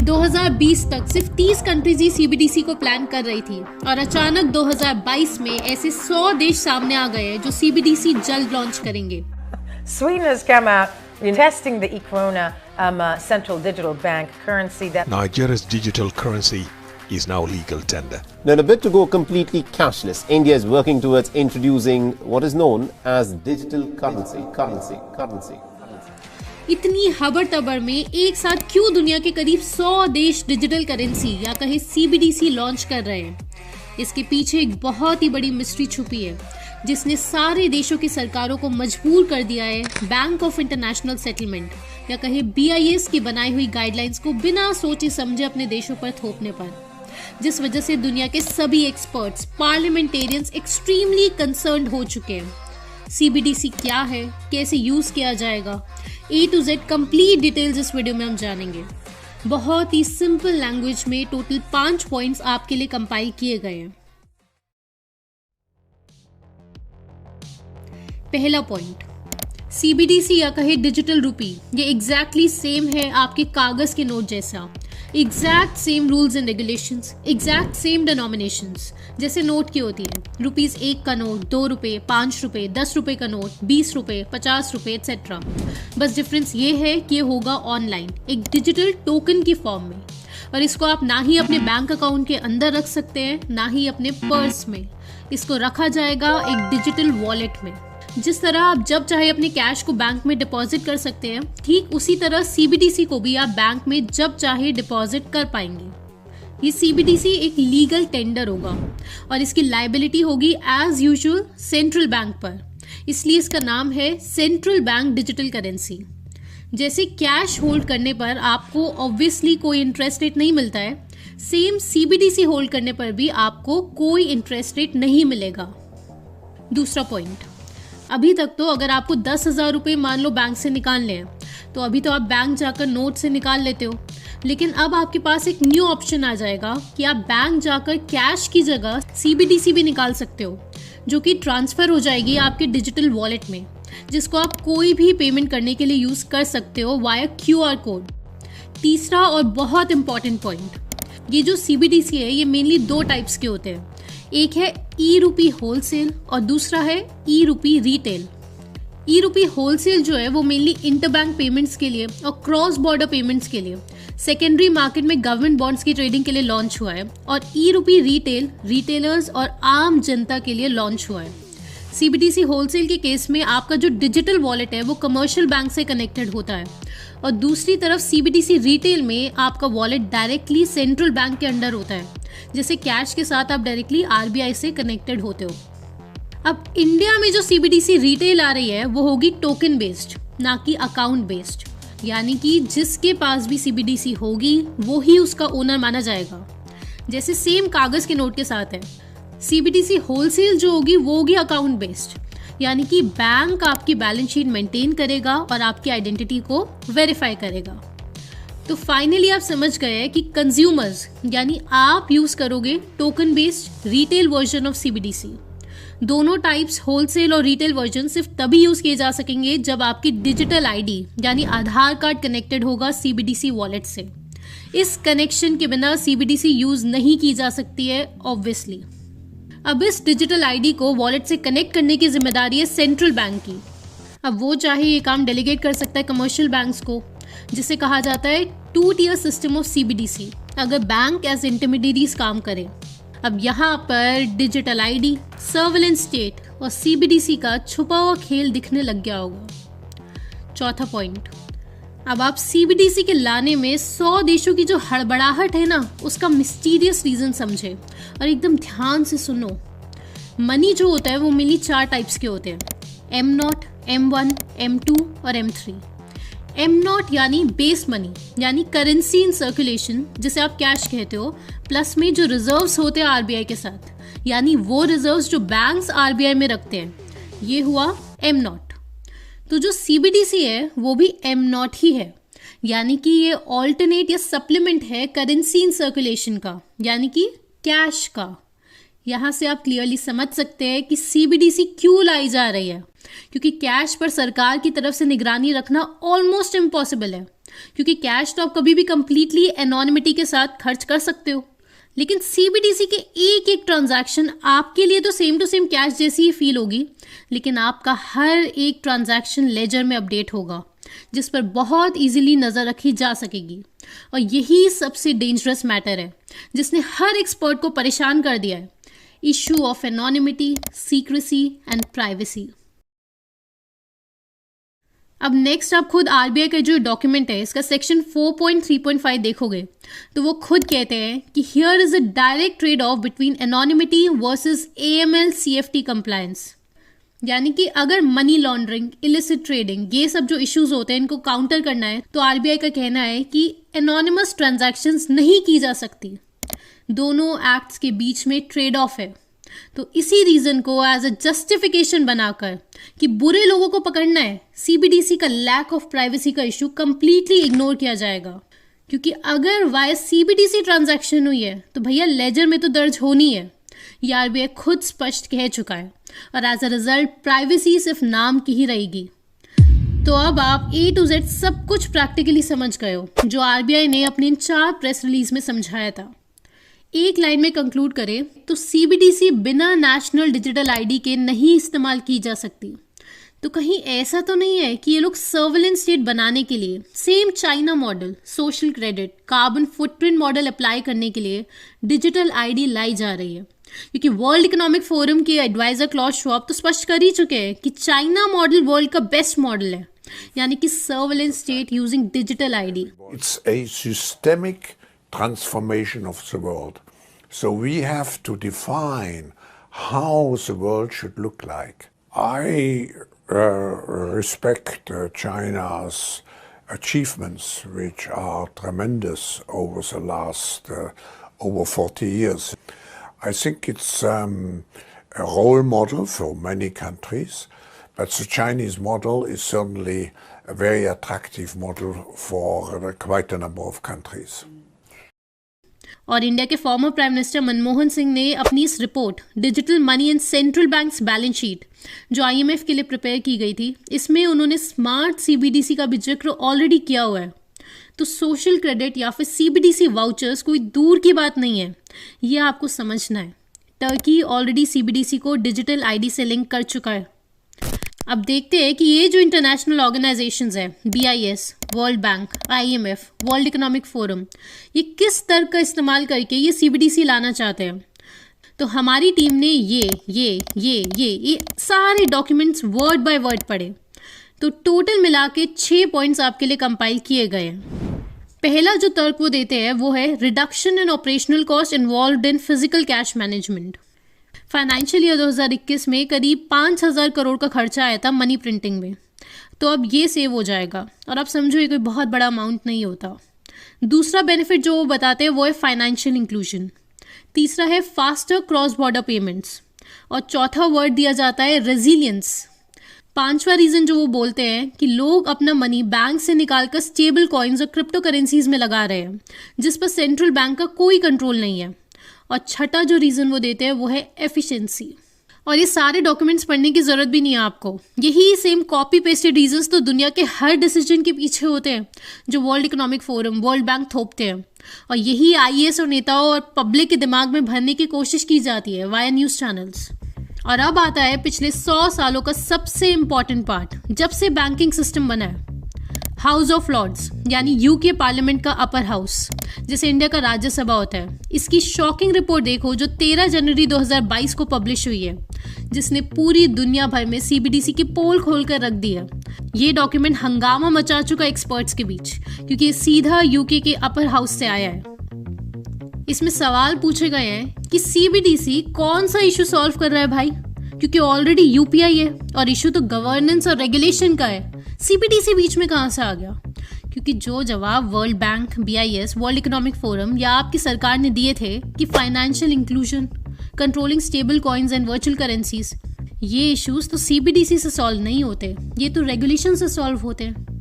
2020 तक सिर्फ 30 कंट्रीज ही सीबीडीसी को प्लान कर रही थी और अचानक 2022 में ऐसे 100 देश सामने आ गए जो सीबीडीसी जल्द लॉन्च करेंगे। Sweden has come out testing the e-krona central digital bank currency that Nigeria's digital currency is now legal tender. Now, in a bid to go completely cashless, India is working towards introducing what is known as digital currency. इतनी हबर तबर में एक साथ क्यों दुनिया के करीब 100 देश डिजिटल करेंसी या कहे सीबीडीसी लॉन्च कर रहे हैं? इसके पीछे एक बहुत ही बड़ी मिस्ट्री छुपी है जिसने सारे देशों की सरकारों को मजबूर कर दिया है बैंक ऑफ इंटरनेशनल सेटलमेंट या कहे BIS की बनाई हुई गाइडलाइंस को बिना सोचे समझे अपने देशों पर थोपने पर, जिस वजह से दुनिया के सभी एक्सपर्ट्स, पार्लियामेंटेरियंस एक्सट्रीमली कंसर्न्ड हो चुके हैं। सीबीडीसी क्या है, कैसे यूज किया जाएगा, A to Z complete details इस वीडियो में हम जानेंगे। बहुत ही सिंपल लैंग्वेज में टोटल 5 पॉइंट्स आपके लिए कंपाइल किए गए हैं। पहला पॉइंट, सीबीडीसी या कहे डिजिटल रूपी ये एग्जैक्टली सेम है आपके कागज के नोट जैसा। Exact same rules and regulations, exact same denominations जैसे नोट की होती है। ₹1 का नोट, ₹2, ₹5, ₹10 का नोट, ₹20, ₹50 एक्सेट्रा। बस डिफरेंस ये है कि ये होगा ऑनलाइन एक डिजिटल टोकन की फॉर्म में, और इसको आप ना ही अपने बैंक अकाउंट के अंदर रख सकते हैं ना ही अपने पर्स में। इसको रखा जाएगा एक डिजिटल वॉलेट में। जिस तरह आप जब चाहे अपने कैश को बैंक में डिपॉजिट कर सकते हैं, ठीक उसी तरह सीबीडीसी को भी आप बैंक में जब चाहे डिपॉजिट कर पाएंगे। ये सीबीडीसी एक लीगल टेंडर होगा और इसकी लायबिलिटी होगी एज यूजुअल सेंट्रल बैंक पर, इसलिए इसका नाम है सेंट्रल बैंक डिजिटल करेंसी। जैसे कैश होल्ड करने पर आपको ऑब्वियसली कोई इंटरेस्ट रेट नहीं मिलता है, सेम सीबीडीसी होल्ड करने पर भी आपको कोई इंटरेस्ट रेट नहीं मिलेगा। दूसरा पॉइंट, अभी तक तो अगर आपको 10,000 रुपये मान लो बैंक से निकालने हैं तो अभी तो आप बैंक जाकर नोट से निकाल लेते हो, लेकिन अब आपके पास एक न्यू ऑप्शन आ जाएगा कि आप बैंक जाकर कैश की जगह सीबीडीसी भी निकाल सकते हो, जो कि ट्रांसफर हो जाएगी आपके डिजिटल वॉलेट में, जिसको आप कोई भी पेमेंट करने के लिए यूज कर सकते हो वाया QR कोड। तीसरा और बहुत इंपॉर्टेंट पॉइंट, ये जो सीबीडीसी है ये मेनली 2 टाइप्स के होते हैं। एक है ई-रूपी होलसेल और दूसरा है ई-रूपी रिटेल। ई-रूपी होलसेल जो है वो मेनली इंटरबैंक पेमेंट्स के लिए और क्रॉस बॉर्डर पेमेंट्स के लिए सेकेंडरी मार्केट में गवर्नमेंट बॉन्ड्स की ट्रेडिंग के लिए लॉन्च हुआ है, और ई-रूपी रिटेल रिटेलर्स और आम जनता के लिए लॉन्च हुआ है। सीबीडीसी होलसेल के केस में आपका जो डिजिटल वॉलेट है वो कमर्शियल बैंक से कनेक्टेड होता है, और दूसरी तरफ सीबीडीसी रिटेल में आपका वॉलेट डायरेक्टली सेंट्रल बैंक के अंडर होता है, जैसे कैश के साथ आप डायरेक्टली RBI से कनेक्टेड होते हो। अब इंडिया में जो सीबीडीसी रिटेल आ रही है वो होगी टोकन बेस्ड, ना कि अकाउंट बेस्ड, यानी कि जिसके पास भी सीबीडीसी होगी वो ही उसका ओनर माना जाएगा, जैसे सेम कागज के नोट के साथ है। सीबीडीसी होलसेल जो होगी वो होगी अकाउंट बेस्ड, यानी कि बैंक आपकी बैलेंस शीट मेंटेन करेगा और आपकी आइडेंटिटी को वेरीफाई करेगा। तो फाइनली आप समझ गए कि कंज्यूमर्स यानी आप यूज करोगे token based retail version of CBDC. दोनों टाइप्स होलसेल और रिटेल वर्जन सिर्फ तभी यूज किए जा सकेंगे जब आपकी डिजिटल आईडी यानी आधार कार्ड कनेक्टेड होगा सीबीडीसी वॉलेट से। इस कनेक्शन के बिना सीबीडीसी यूज नहीं की जा सकती है ऑब्वियसली। अब इस डिजिटल आईडी को वॉलेट से कनेक्ट करने की जिम्मेदारी है सेंट्रल बैंक की। अब वो चाहे ये काम डेलीगेट कर सकता है कमर्शियल बैंक्स को, जिसे कहा जाता है 2 tier सिस्टम ऑफ सीबीडीसी, अगर बैंक एज इंटरमीडिएरीज काम करें। अब यहाँ पर डिजिटल आईडी, सर्विलेंस स्टेट और सीबीडीसी का छुपा हुआ खेल दिखने लग गया होगा। चौथा पॉइंट, अब आप सीबीडीसी के लाने में 100 देशों की जो हड़बड़ाहट है ना, उसका मिस्टीरियस रीजन समझे और एकदम ध्यान से सुनो। मनी जो होता है वो मेनली 4 टाइप्स के होते हैं, M0, M1, M2 और M3। M0 यानी बेस मनी यानी करेंसी इन सर्कुलेशन, जिसे आप कैश कहते हो, प्लस में जो रिजर्व्स होते हैं RBI के साथ, यानी वो रिजर्व्स जो बैंक्स RBI में रखते हैं, ये हुआ M0। तो जो सीबीडीसी है वो भी M0 ही है, यानी कि ये ऑल्टरनेट या सप्लीमेंट है करेंसी इन सर्कुलेशन का, यानी कि कैश का। यहाँ से आप क्लियरली समझ सकते हैं कि CBDC क्यों लाई जा रही है, क्योंकि कैश पर सरकार की तरफ से निगरानी रखना ऑलमोस्ट इम्पॉसिबल है, क्योंकि कैश तो आप कभी भी कंप्लीटली एनोनिमिटी के साथ खर्च कर सकते हो, लेकिन CBDC के एक एक ट्रांजैक्शन आपके लिए तो सेम टू सेम कैश जैसी ही फील होगी, लेकिन आपका हर एक ट्रांजैक्शन लेजर में अपडेट होगा, जिस पर बहुत इजीली नज़र रखी जा सकेगी। और यही सबसे डेंजरस मैटर है जिसने हर एक्सपर्ट को परेशान कर दिया है, issue of anonymity, secrecy and privacy. अब नेक्स्ट आप खुद RBI का जो डॉक्यूमेंट है इसका सेक्शन 4.3.5 देखोगे तो वो खुद कहते हैं कि here is a direct trade off between anonymity versus AML CFT compliance. यानी कि अगर मनी लॉन्ड्रिंग, इलिसिट ट्रेडिंग, ये सब जो इश्यूज होते हैं इनको काउंटर करना है तो RBI का कहना है कि एनोनिमस ट्रांजैक्शंस नहीं की जा सकती। दोनों एक्ट्स के बीच में ट्रेड ऑफ है। तो इसी रीजन को एज अ जस्टिफिकेशन बनाकर कि बुरे लोगों को पकड़ना है, CBDC का लैक ऑफ प्राइवेसी का इशू कंप्लीटली इग्नोर किया जाएगा, क्योंकि अगर वाया CBDC ट्रांजैक्शन हुई है तो भैया लेजर में तो दर्ज होनी है। ये RBI खुद स्पष्ट कह चुका है और एज अ रिजल्ट प्राइवेसी सिर्फ नाम की ही रहेगी। तो अब आप A to Z सब कुछ प्रैक्टिकली समझ गए हो जो RBI ने अपने इन 4 प्रेस रिलीज में समझाया था। एक लाइन में कंक्लूड करें तो CBDC बिना नेशनल डिजिटल ID के नहीं इस्तेमाल की जा सकती। तो कहीं ऐसा तो नहीं है कि ये लोग सर्वेलेंस स्टेट बनाने के लिए same China model, social credit, carbon footprint model apply करने के लिए डिजिटल ID लाई जा रही है, क्योंकि वर्ल्ड इकोनॉमिक फोरम के एडवाइजर क्लॉस श्वाब तो स्पष्ट कर ही चुके हैं कि चाइना मॉडल वर्ल्ड का बेस्ट मॉडल है, यानी कि surveillance state using digital ID। It's a systemic transformation of the world. So we have to define how the world should look like. I respect China's achievements, which are tremendous over the last over 40 years. I think it's a role model for many countries, but the Chinese model is certainly a very attractive model for quite a number of countries. और India के former prime minister Manmohan Singh ने अपनी इस report digital money and central banks balance sheet जो IMF के लिए prepare की गई थी, इसमें उन्होंने स्मार्ट CBDC का भी जिक्र ऑलरेडी किया हुआ है। तो सोशल क्रेडिट या फिर CBDC वाउचर्स कोई दूर की बात नहीं है, ये आपको समझना है। टर्की ऑलरेडी CBDC को डिजिटल ID से लिंक कर चुका है। अब देखते हैं कि ये जो इंटरनेशनल ऑर्गेनाइजेशंस है, BIS, world bank, IMF, world economic forum, ये किस तर्क का इस्तेमाल करके ये CBDC लाना चाहते हैं। तो हमारी टीम ने ये सारे डॉक्यूमेंट्स वर्ड बाय वर्ड पढ़े, तो टोटल मिला के 6 पॉइंट्स आपके लिए कंपाइल किए गए हैं। पहला जो तर्क वो देते हैं वो है reduction in operational cost involved in physical cash management. Financial year 2021 में करीब 5,000 करोड़ का खर्चा आया था मनी प्रिंटिंग में, तो अब ये सेव हो जाएगा और आप समझो ये कोई बहुत बड़ा अमाउंट नहीं होता। दूसरा बेनिफिट जो वो बताते हैं वो है फाइनेंशियल इंक्लूजन। तीसरा है फास्टर क्रॉस बॉर्डर पेमेंट्स और चौथा वर्ड दिया जाता है रेजिलियंस। पांचवा रीजन जो वो बोलते हैं कि लोग अपना मनी बैंक से निकालकर स्टेबल कॉइन्स और क्रिप्टो करेंसीज में लगा रहे हैं जिस पर सेंट्रल बैंक का कोई कंट्रोल नहीं है। और छठा जो रीजन वो देते हैं वो है एफिशिएंसी। और ये सारे डॉक्यूमेंट्स पढ़ने की जरूरत भी नहीं है आपको, यही सेम कॉपी पेस्टेड रीजंस तो दुनिया के हर डिसीजन के पीछे होते हैं जो world economic forum, world bank थोपते हैं, और यही IAS और नेताओं और पब्लिक के दिमाग में भरने की कोशिश की जाती है वाया न्यूज चैनल्स। और अब आता है पिछले 100 सालों का सबसे इम्पॉर्टेंट पार्ट, जब से बैंकिंग सिस्टम बना है, हाउस ऑफ लॉर्ड्स यानी UK पार्लियामेंट का अपर हाउस, जिसे इंडिया का राज्यसभा होता है। इसकी शॉकिंग रिपोर्ट देखो जो 13 जनवरी 2022 को पब्लिश हुई है, जिसने पूरी दुनिया भर में CBDC की पोल खोल कर रख दी है। ये डॉक्यूमेंट हंगामा मचा चुका एक्सपर्ट्स के बीच, क्योंकि ये सीधा UK के अपर हाउस से आया है। इसमें सवाल पूछे गए हैं कि CBDC कौन सा इशू सॉल्व कर रहा है भाई, क्योंकि ऑलरेडी UPI है और इशू तो गवर्नेंस और रेगुलेशन का है, CBDC बीच में कहाँ से आ गया। क्योंकि जो जवाब world bank, BIS, world economic forum या आपकी सरकार ने दिए थे कि financial inclusion, controlling stable coins and virtual currencies, ये इश्यूज तो CBDC से सॉल्व नहीं होते, ये तो रेगुलेशन से सॉल्व होते हैं।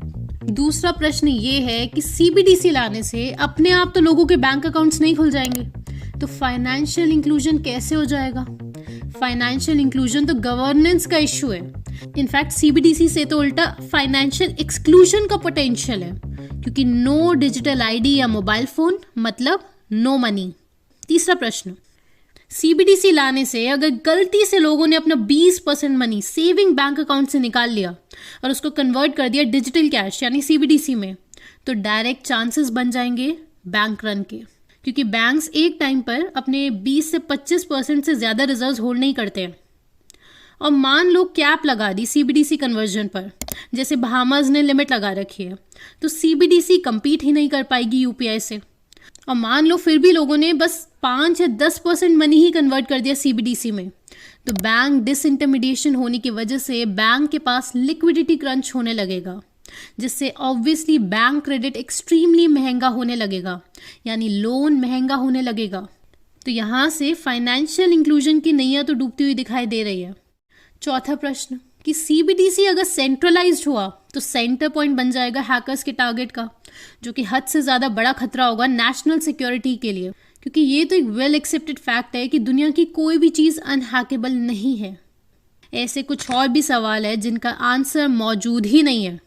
दूसरा प्रश्न ये है कि CBDC लाने से अपने आप तो लोगों के बैंक अकाउंट्स नहीं खुल जाएंगे, तो फाइनेंशियल इंक्लूजन कैसे हो जाएगा? फाइनेंशियल इंक्लूजन तो गवर्नेंस का इश्यू है। इनफैक्ट सीबीडीसी से तो उल्टा फाइनेंशियल एक्सक्लूजन का पोटेंशियल है, क्योंकि नो डिजिटल आईडी या मोबाइल फोन मतलब नो मनी। तीसरा प्रश्न, सीबीडीसी लाने से अगर गलती से लोगों ने अपना 20% मनी सेविंग बैंक अकाउंट से निकाल लिया और उसको कन्वर्ट कर दिया डिजिटल कैश यानी सीबीडीसी में, तो डायरेक्ट चांसेस बन जाएंगे बैंक रन के, क्योंकि बैंक्स एक टाइम पर अपने 20 से 25% से ज़्यादा रिजर्व्स होल्ड नहीं करते हैं। और मान लो कैप लगा दी सीबीडीसी कन्वर्जन पर, जैसे बहामास ने लिमिट लगा रखी है, तो सीबीडीसी कम्पीट ही नहीं कर पाएगी यूपीआई से। और मान लो फिर भी लोगों ने बस 5 या 10% मनी ही कन्वर्ट कर दिया सीबीडीसी में, तो बैंक डिसइंटरमीडिएशन होने की वजह से बैंक के पास लिक्विडिटी क्रंच होने लगेगा, जिससे ऑब्वियसली बैंक क्रेडिट एक्सट्रीमली महंगा होने लगेगा, यानी लोन महंगा होने लगेगा। तो यहाँ से फाइनेंशियल इंक्लूजन की नैया तो डूबती हुई दिखाई दे रही है। चौथा प्रश्न कि सीबीडीसी अगर सेंट्रलाइज्ड हुआ तो सेंटर पॉइंट बन जाएगा हैकर्स के टारगेट का, जो कि हद से ज़्यादा बड़ा खतरा होगा नेशनल सिक्योरिटी के लिए, क्योंकि ये तो एक वेल एक्सेप्टेड फैक्ट है कि दुनिया की कोई भी चीज़ अनहैकेबल नहीं है। ऐसे कुछ और भी सवाल है जिनका आंसर मौजूद ही नहीं है।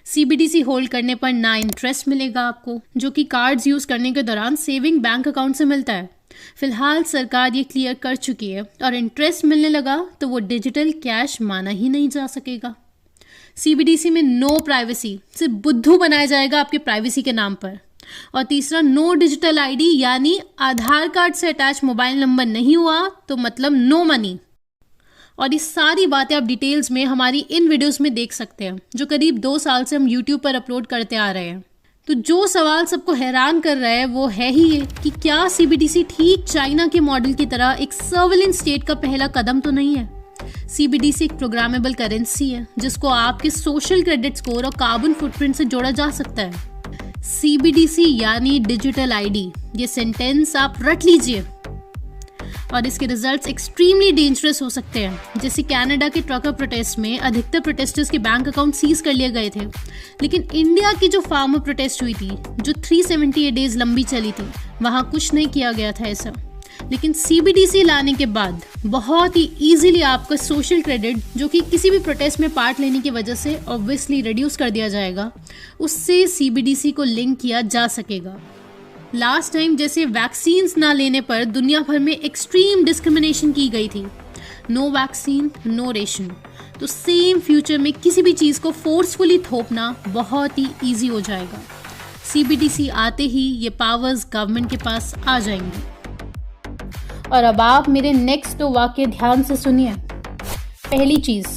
सीबीडीसी होल्ड करने पर ना इंटरेस्ट मिलेगा आपको, जो कि कार्ड्स यूज़ करने के दौरान सेविंग बैंक अकाउंट से मिलता है। फिलहाल सरकार ये क्लियर कर चुकी है, और इंटरेस्ट मिलने लगा तो वो डिजिटल कैश माना ही नहीं जा सकेगा। सीबीडीसी में नो प्राइवेसी, सिर्फ बुद्धू बनाया जाएगा आपके प्राइवेसी के नाम पर। और तीसरा, नो डिजिटल आईडी, यानी आधार कार्ड से अटैच मोबाइल नंबर नहीं हुआ तो मतलब नो मनी। और ये सारी बातें आप डिटेल्स में हमारी इन वीडियोस में देख सकते हैं, जो करीब 2 साल से हम यूट्यूब पर अपलोड करते आ रहे हैं। तो जो सवाल सबको हैरान कर रहा है वो है ही ये कि क्या सीबीडीसी ठीक चाइना के मॉडल की तरह एक सर्विलेंस स्टेट का पहला कदम तो नहीं है? सीबीडीसी एक प्रोग्रामेबल करेंसी है जिसको आपके सोशल क्रेडिट स्कोर और कार्बन फुटप्रिंट से जोड़ा जा सकता है। सीबीडीसी यानी डिजिटल आईडी, ये सेंटेंस आप रट लीजिए, और इसके रिजल्ट्स एक्सट्रीमली डेंजरस हो सकते हैं। जैसे कनाडा के ट्रकर प्रोटेस्ट में अधिकतर प्रोटेस्टर्स के बैंक अकाउंट सीज कर लिए गए थे, लेकिन इंडिया की जो फार्मर प्रोटेस्ट हुई थी, जो 378 डेज लंबी चली थी, वहाँ कुछ नहीं किया गया था ऐसा। लेकिन सीबीडीसी लाने के बाद बहुत ही ईजिली आपका सोशल क्रेडिट, जो कि किसी भी प्रोटेस्ट में पार्ट लेने की वजह से ऑब्वियसली रिड्यूस कर दिया जाएगा, उससे सीबीडीसी को लिंक किया जा सकेगा। लास्ट टाइम जैसे वैक्सीन्स ना लेने पर दुनिया भर में एक्सट्रीम डिस्क्रिमिनेशन की गई थी, नो वैक्सीन नो रेशन, तो सेम फ्यूचर में किसी भी चीज़ को फोर्सफुली थोपना बहुत ही ईजी हो जाएगा। सीबीडीसी आते ही ये पावर्स गवर्नमेंट के पास आ जाएंगी। और अब आप मेरे नेक्स्ट 2 वाक्य ध्यान से सुनिए। पहली चीज़,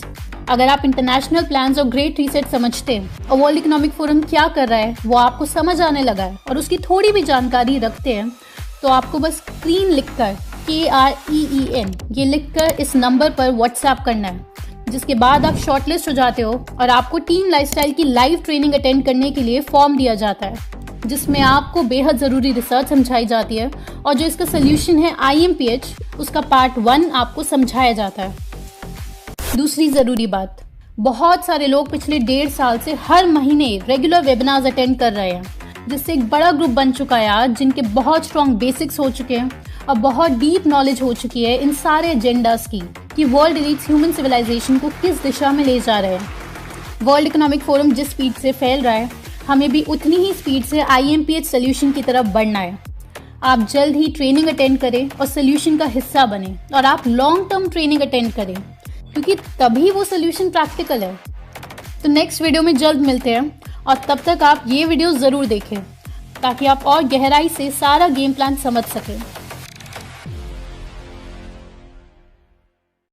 अगर आप इंटरनेशनल प्लान्स और ग्रेट रीसेट समझते हैं और वर्ल्ड इकोनॉमिक फोरम क्या कर रहा है वो आपको समझ आने लगा है और उसकी थोड़ी भी जानकारी रखते हैं, तो आपको बस स्क्रीन लिखकर KREEN ये लिखकर इस नंबर पर व्हाट्सएप करना है, जिसके बाद आप शॉर्टलिस्ट हो जाते हो और आपको टीम लाइफस्टाइल की लाइव ट्रेनिंग अटेंड करने के लिए फॉर्म दिया जाता है, जिसमें आपको बेहद ज़रूरी रिसर्च समझाई जाती है, और जो इसका सोल्यूशन है IMPH, उसका पार्ट 1 आपको समझाया जाता है। दूसरी ज़रूरी बात, बहुत सारे लोग पिछले 1.5 साल से हर महीने रेगुलर वेबिनार्स अटेंड कर रहे हैं, जिससे एक बड़ा ग्रुप बन चुका है आज, जिनके बहुत स्ट्रॉन्ग बेसिक्स हो चुके हैं और बहुत डीप नॉलेज हो चुकी है इन सारे एजेंडास की कि वर्ल्ड एलीट्स ह्यूमन सिविलाइजेशन को किस दिशा में ले जा रहे हैं। वर्ल्ड इकोनॉमिक फोरम जिस स्पीड से फैल रहा है, हमें भी उतनी ही स्पीड से IMPH सोल्यूशन की तरफ बढ़ना है। आप जल्द ही ट्रेनिंग अटेंड करें और सोल्यूशन का हिस्सा बने, और आप लॉन्ग टर्म ट्रेनिंग अटेंड करें, क्योंकि तभी वो सोल्यूशन प्रैक्टिकल है। तो नेक्स्ट वीडियो में जल्द मिलते हैं, और तब तक आप ये वीडियो ज़रूर देखें ताकि आप और गहराई से सारा गेम प्लान समझ सकें।